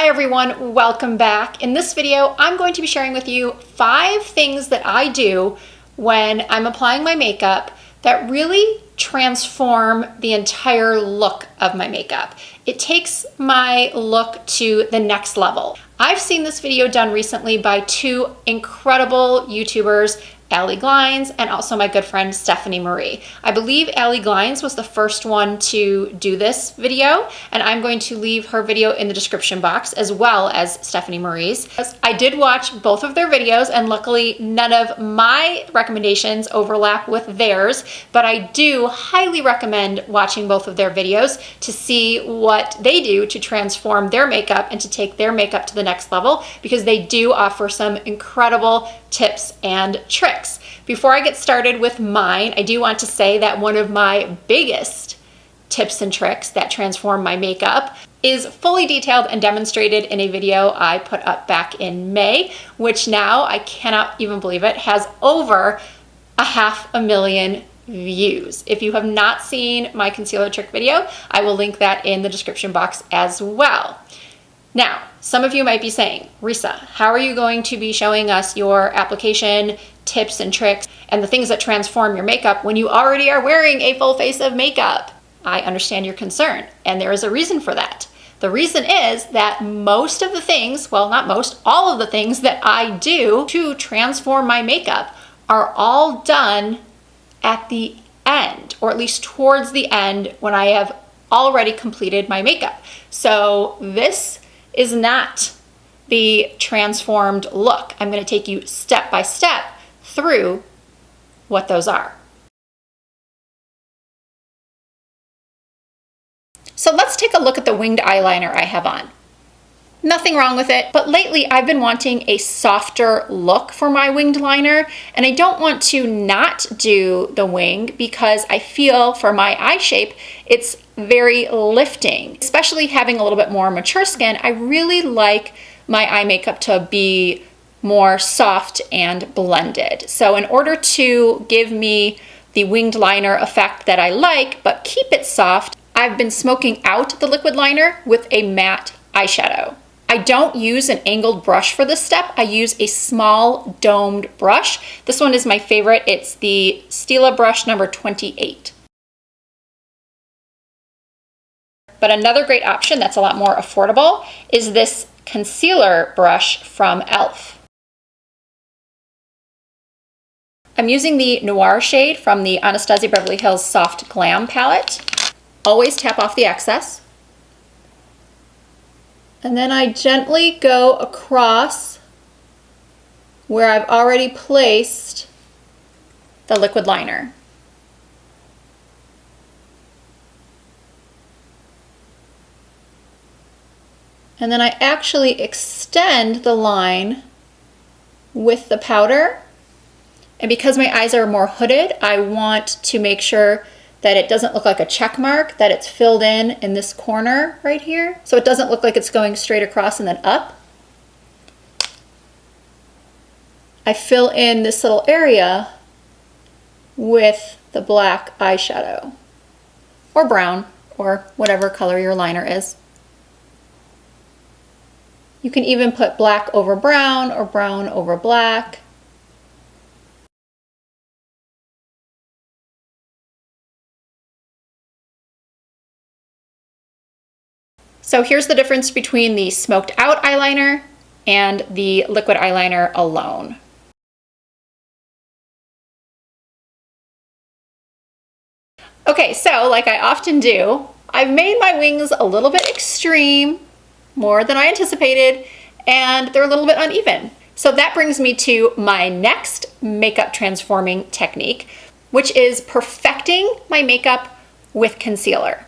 Hi everyone, welcome back. In this video, I'm going to be sharing with you 5 things that I do when I'm applying my makeup that really transform the entire look of my makeup. It takes my look to the next level. I've seen this video done recently by 2 incredible YouTubers, Allie Glines and also my good friend Stephanie Marie. I believe Allie Glines was the first one to do this video, and I'm going to leave her video in the description box as well as Stephanie Marie's. I did watch both of their videos, and luckily none of my recommendations overlap with theirs, but I do highly recommend watching both of their videos to see what they do to transform their makeup and to take their makeup to the next level, because they do offer some incredible tips and tricks. Before I get started with mine, I do want to say that one of my biggest tips and tricks that transform my makeup is fully detailed and demonstrated in a video I put up back in May, which now, I cannot even believe it, has over 500,000 views. If you have not seen my concealer trick video, I will link that in the description box as well. Now, some of you might be saying, Risa, how are you going to be showing us your application tips and tricks and the things that transform your makeup when you already are wearing a full face of makeup? I understand your concern, and there is a reason for that. The reason is that most of the things, well, not most, all of the things that I do to transform my makeup are all done at the end, or at least towards the end when I have already completed my makeup. So this is not the transformed look. I'm going to take you step by step through what those are. So let's take a look at the winged eyeliner I have on. Nothing wrong with it, but lately I've been wanting a softer look for my winged liner, and I don't want to not do the wing because I feel for my eye shape it's very lifting. Especially having a little bit more mature skin, I really like my eye makeup to be more soft and blended. So in order to give me the winged liner effect that I like but keep it soft, I've been smoking out the liquid liner with a matte eyeshadow. I don't use an angled brush for this step. I use a small domed brush. This one is my favorite. It's the Stila brush number 28. But another great option that's a lot more affordable is this concealer brush from e.l.f. I'm using the Noir shade from the Anastasia Beverly Hills Soft Glam palette. Always tap off the excess. And then I gently go across where I've already placed the liquid liner. And then I actually extend the line with the powder. And because my eyes are more hooded, I want to make sure that it doesn't look like a check mark, that it's filled in this corner right here. So it doesn't look like it's going straight across and then up. I fill in this little area with the black eyeshadow, or brown, or whatever color your liner is. You can even put black over brown or brown over black. So here's the difference between the smoked out eyeliner and the liquid eyeliner alone. Okay, so like I often do, I've made my wings a little bit extreme, more than I anticipated, and they're a little bit uneven. So that brings me to my next makeup transforming technique, which is perfecting my makeup with concealer.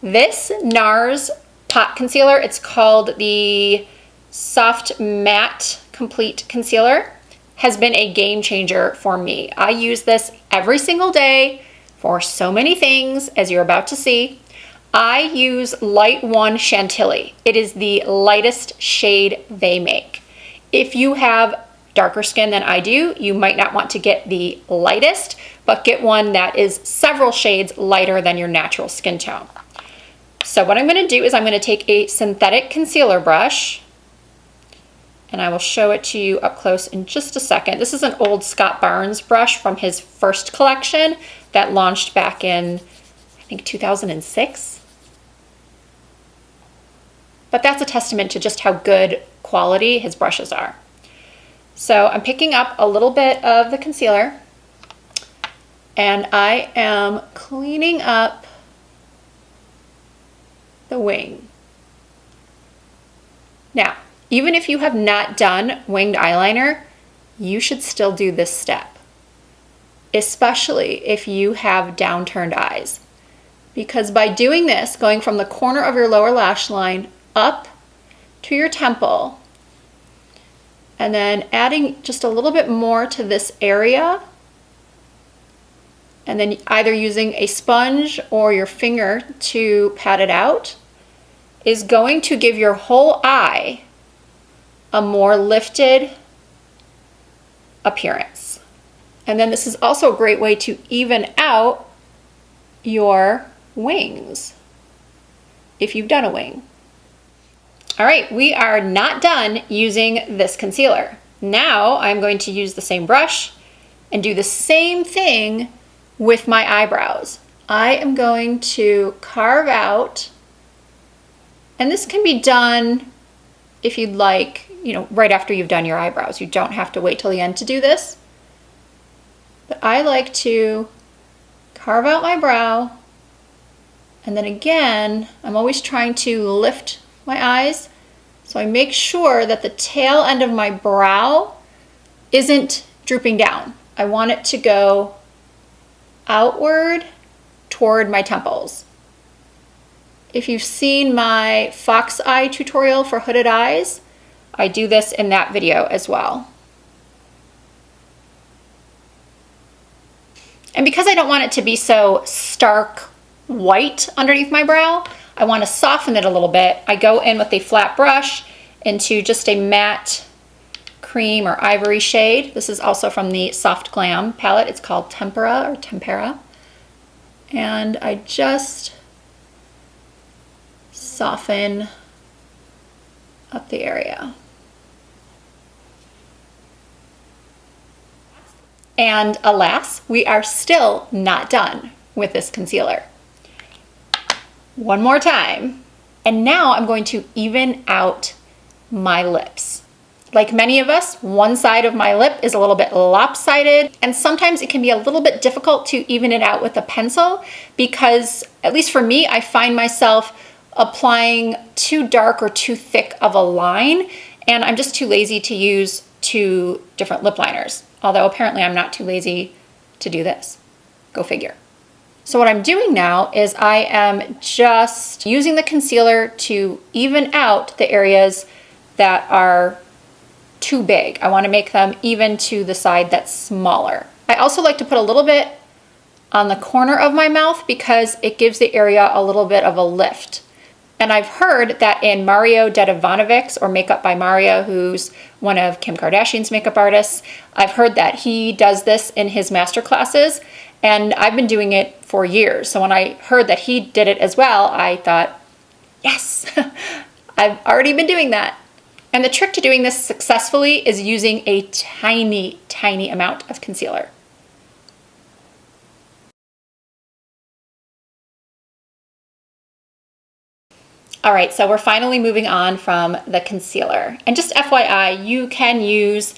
This NARS pot concealer, it's called the Soft Matte Complete Concealer, has been a game changer for me. I use this every single day for so many things, as you're about to see. I use Light 1 Chantilly. It is the lightest shade they make. If you have darker skin than I do, you might not want to get the lightest, but get one that is several shades lighter than your natural skin tone. So what I'm going to do is I'm going to take a synthetic concealer brush, and I will show it to you up close in just a second. This is an old Scott Barnes brush from his first collection that launched back in, I think, 2006. But that's a testament to just how good quality his brushes are. So I'm picking up a little bit of the concealer, and I am cleaning up the wing. Now, even if you have not done winged eyeliner, you should still do this step, especially if you have downturned eyes. Because by doing this, going from the corner of your lower lash line up to your temple, and then adding just a little bit more to this area, and then either using a sponge or your finger to pat it out, is going to give your whole eye a more lifted appearance. And then this is also a great way to even out your wings if you've done a wing. All right, we are not done using this concealer. Now I'm going to use the same brush and do the same thing with my eyebrows. I am going to carve out, and this can be done if you'd like, right after you've done your eyebrows. You don't have to wait till the end to do this. But I like to carve out my brow, and then again, I'm always trying to lift my eyes, so I make sure that the tail end of my brow isn't drooping down. I want it to go outward toward my temples. If you've seen my fox eye tutorial for hooded eyes, I do this in that video as well. And because I don't want it to be so stark white underneath my brow, I want to soften it a little bit. I go in with a flat brush into just a matte cream or ivory shade. This is also from the Soft Glam palette. It's called Tempera or Tempera. And I just soften up the area. And alas, we are still not done with this concealer. One more time. And now I'm going to even out my lips. Like many of us, one side of my lip is a little bit lopsided, and sometimes it can be a little bit difficult to even it out with a pencil because, at least for me, I find myself applying too dark or too thick of a line, and I'm just too lazy to use two different lip liners. Although apparently I'm not too lazy to do this. Go figure. So what I'm doing now is I am just using the concealer to even out the areas that are too big. I want to make them even to the side that's smaller. I also like to put a little bit on the corner of my mouth because it gives the area a little bit of a lift. And I've heard that in Mario Dedivanovics, or Makeup by Mario, who's one of Kim Kardashian's makeup artists, I've heard that he does this in his master classes, and I've been doing it for years. So when I heard that he did it as well, I thought, yes, I've already been doing that. And the trick to doing this successfully is using a tiny, tiny amount of concealer. All right, so we're finally moving on from the concealer. And just FYI, you can use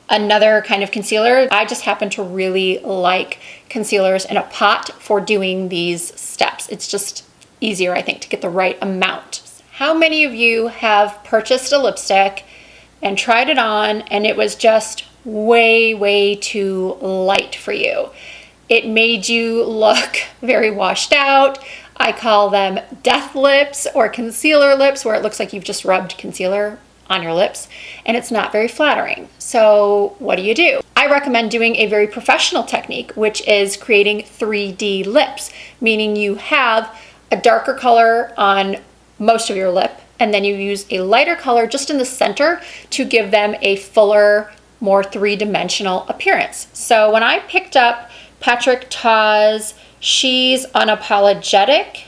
another kind of concealer. I just happen to really like concealers in a pot for doing these steps. It's just easier, I think, to get the right amount. How many of you have purchased a lipstick and tried it on and it was just way, way too light for you? It made you look very washed out. I call them death lips or concealer lips, where it looks like you've just rubbed concealer on your lips, and it's not very flattering. So what do? I recommend doing a very professional technique, which is creating 3D lips, meaning you have a darker color on most of your lip, and then you use a lighter color just in the center to give them a fuller, more three-dimensional appearance. So when I picked up Patrick Ta's She's Unapologetic,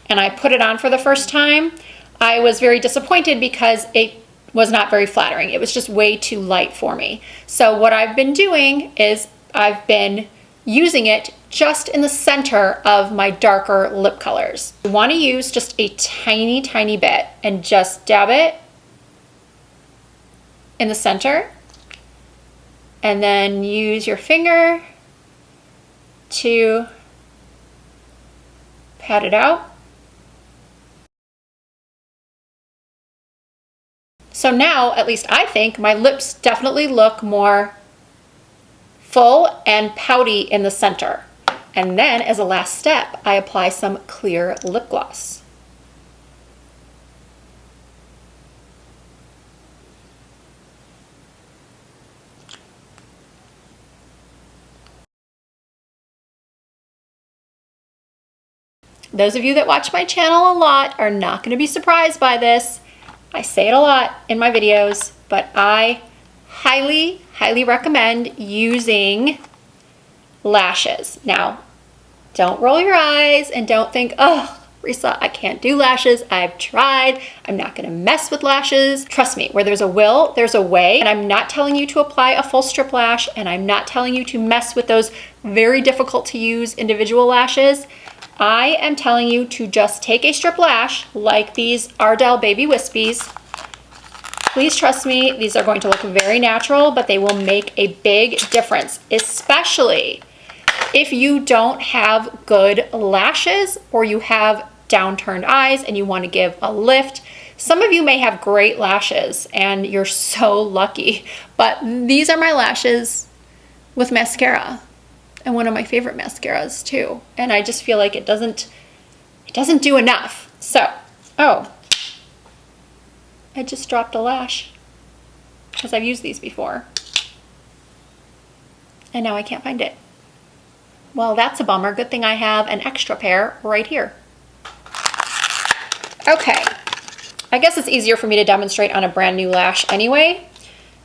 and I put it on for the first time, I was very disappointed because it was not very flattering. It was just way too light for me. So what I've been doing is I've been using it just in the center of my darker lip colors. You want to use just a tiny, tiny bit and just dab it in the center, and then use your finger to pat it out. So now, at least I think, my lips definitely look more full and pouty in the center. And then, as a last step, I apply some clear lip gloss. Those of you that watch my channel a lot are not going to be surprised by this. I say it a lot in my videos, but I highly, highly recommend using lashes. Now, don't roll your eyes and don't think, oh, Risa, I can't do lashes. I've tried. I'm not going to mess with lashes. Trust me, where there's a will, there's a way. And I'm not telling you to apply a full strip lash, and I'm not telling you to mess with those very difficult to use individual lashes. I am telling you to just take a strip lash like these Ardell Baby Wispies. Please trust me, these are going to look very natural, but they will make a big difference, especially if you don't have good lashes or you have downturned eyes and you want to give a lift. Some of you may have great lashes and you're so lucky, but these are my lashes with mascara. And one of my favorite mascaras too. And I just feel like it doesn't do enough. So, oh, I just dropped a lash because I've used these before. And now I can't find it. Well, that's a bummer. Good thing I have an extra pair right here. Okay, I guess it's easier for me to demonstrate on a brand new lash anyway.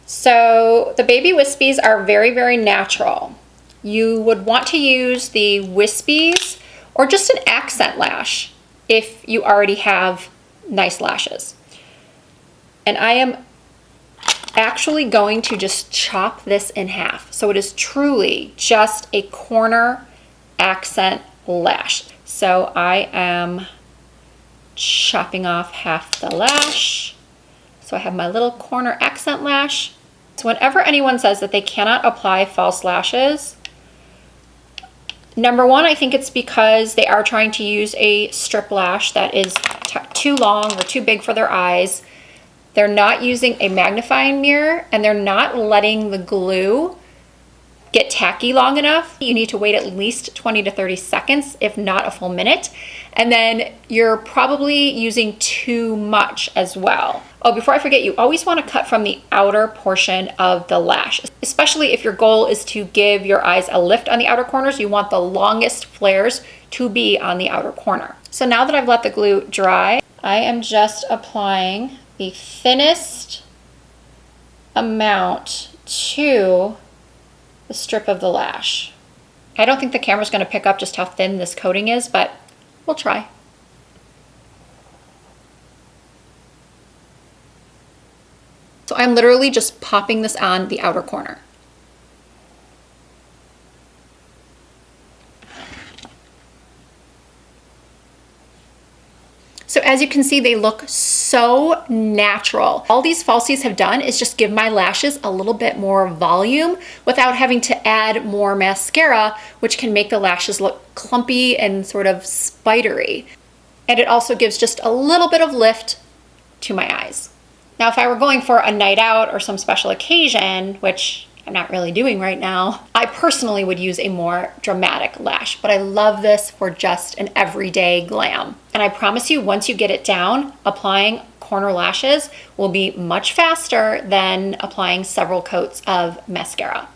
So the Baby Wispies are very, very natural. You would want to use the Wispies or just an accent lash if you already have nice lashes. And I am actually going to just chop this in half. So it is truly just a corner accent lash. So I am chopping off half the lash. So I have my little corner accent lash. So whenever anyone says that they cannot apply false lashes, number one, I think it's because they are trying to use a strip lash that is too long or too big for their eyes. They're not using a magnifying mirror and they're not letting the glue get tacky long enough. You need to wait at least 20 to 30 seconds, if not a full minute. And then you're probably using too much as well. Oh, before I forget, you always want to cut from the outer portion of the lash, especially if your goal is to give your eyes a lift on the outer corners. You want the longest flares to be on the outer corner. So now that I've let the glue dry, I am just applying the thinnest amount to the strip of the lash. I don't think the camera's going to pick up just how thin this coating is, but we'll try. So I'm literally just popping this on the outer corner. So as you can see, they look so natural. All these falsies have done is just give my lashes a little bit more volume without having to add more mascara, which can make the lashes look clumpy and sort of spidery. And it also gives just a little bit of lift to my eyes. Now, if I were going for a night out or some special occasion, which I'm not really doing right now, I personally would use a more dramatic lash, but I love this for just an everyday glam. And I promise you, once you get it down, applying corner lashes will be much faster than applying several coats of mascara.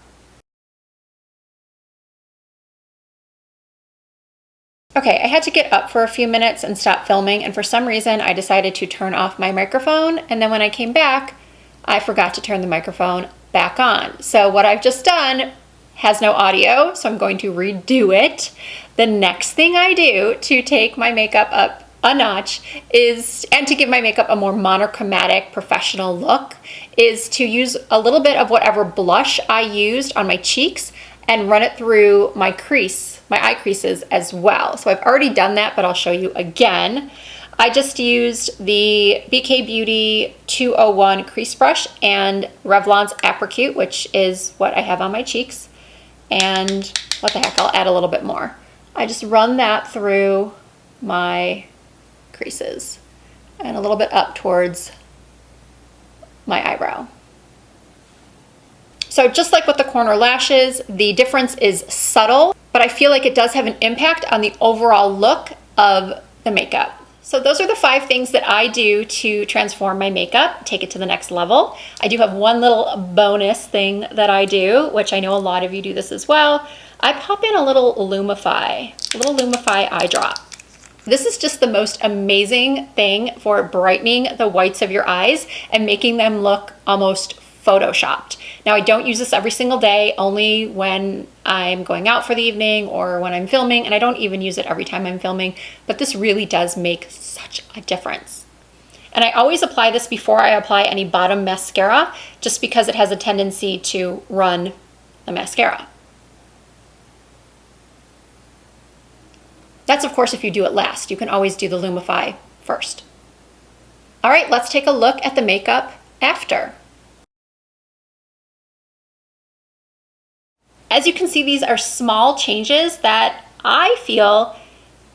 Okay, I had to get up for a few minutes and stop filming, and for some reason I decided to turn off my microphone, and then when I came back, I forgot to turn the microphone back on. So what I've just done has no audio, so I'm going to redo it. The next thing I do to take my makeup up a notch is, and to give my makeup a more monochromatic professional look, is to use a little bit of whatever blush I used on my cheeks and run it through my eye creases as well. So I've already done that, but I'll show you again. I just used the BK Beauty 201 crease brush and Revlon's Apricot, which is what I have on my cheeks. And what the heck, I'll add a little bit more. I just run that through my creases and a little bit up towards my eyebrow. So just like with the corner lashes, the difference is subtle, but I feel like it does have an impact on the overall look of the makeup. So those are the 5 things that I do to transform my makeup, take it to the next level. I do have one little bonus thing that I do, which I know a lot of you do this as well. I pop in a little Lumify eye drop. This is just the most amazing thing for brightening the whites of your eyes and making them look almost photoshopped. Now, I don't use this every single day, only when I'm going out for the evening or when I'm filming, and I don't even use it every time I'm filming, but this really does make such a difference. And I always apply this before I apply any bottom mascara, just because it has a tendency to run the mascara. That's, of course, if you do it last. You can always do the Lumify first. All right, let's take a look at the makeup after. As you can see, these are small changes that I feel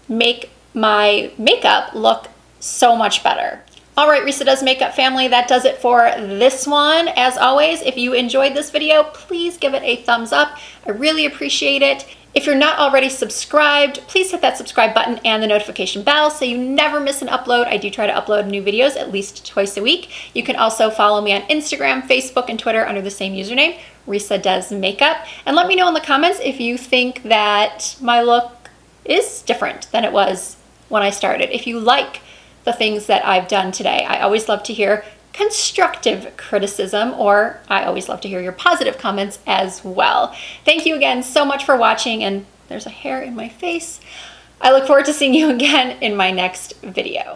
make my makeup look so much better. All right, Risa Does Makeup family, that does it for this one. As always, if you enjoyed this video, please give it a thumbs up. I really appreciate it. If you're not already subscribed, please hit that subscribe button and the notification bell so you never miss an upload. I do try to upload new videos at least twice a week. You can also follow me on Instagram, Facebook, and Twitter under the same username, Risa Does Makeup. And let me know in the comments if you think that my look is different than it was when I started. If you like the things that I've done today, I always love to hear constructive criticism, or I always love to hear your positive comments as well. Thank you again so much for watching, and there's a hair in my face. I look forward to seeing you again in my next video.